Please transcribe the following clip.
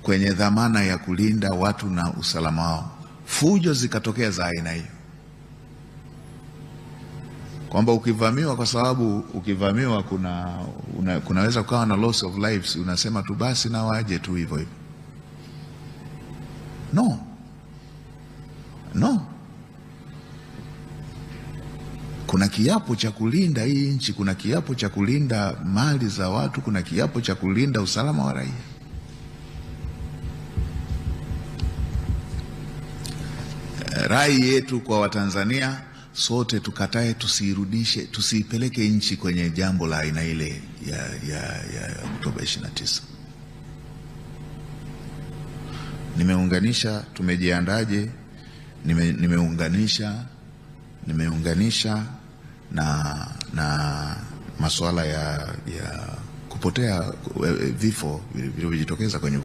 kwenye dhamana ya kulinda watu na usalama wao, fujo zikatokea za aina hiyo, kwamba ukivamiwa, kwa sababu ukivamiwa kunaweza kuwa na loss of lives, unasema tu basi na waje tu hivyo hivyo. No, kuna kiapo cha kulinda hii nchi, kuna kiapo cha kulinda mali za watu, kuna kiapo cha kulinda usalama wa raia. Rai yetu kwa Watanzania sote tukatae, tusiipeleke nchi kwenye jambo la aina ile ya Oktoba 29. Nimeunganisha tumejiandaje, nimeunganisha na masuala ya kupotea, vifo vilivyojitokeza kwenye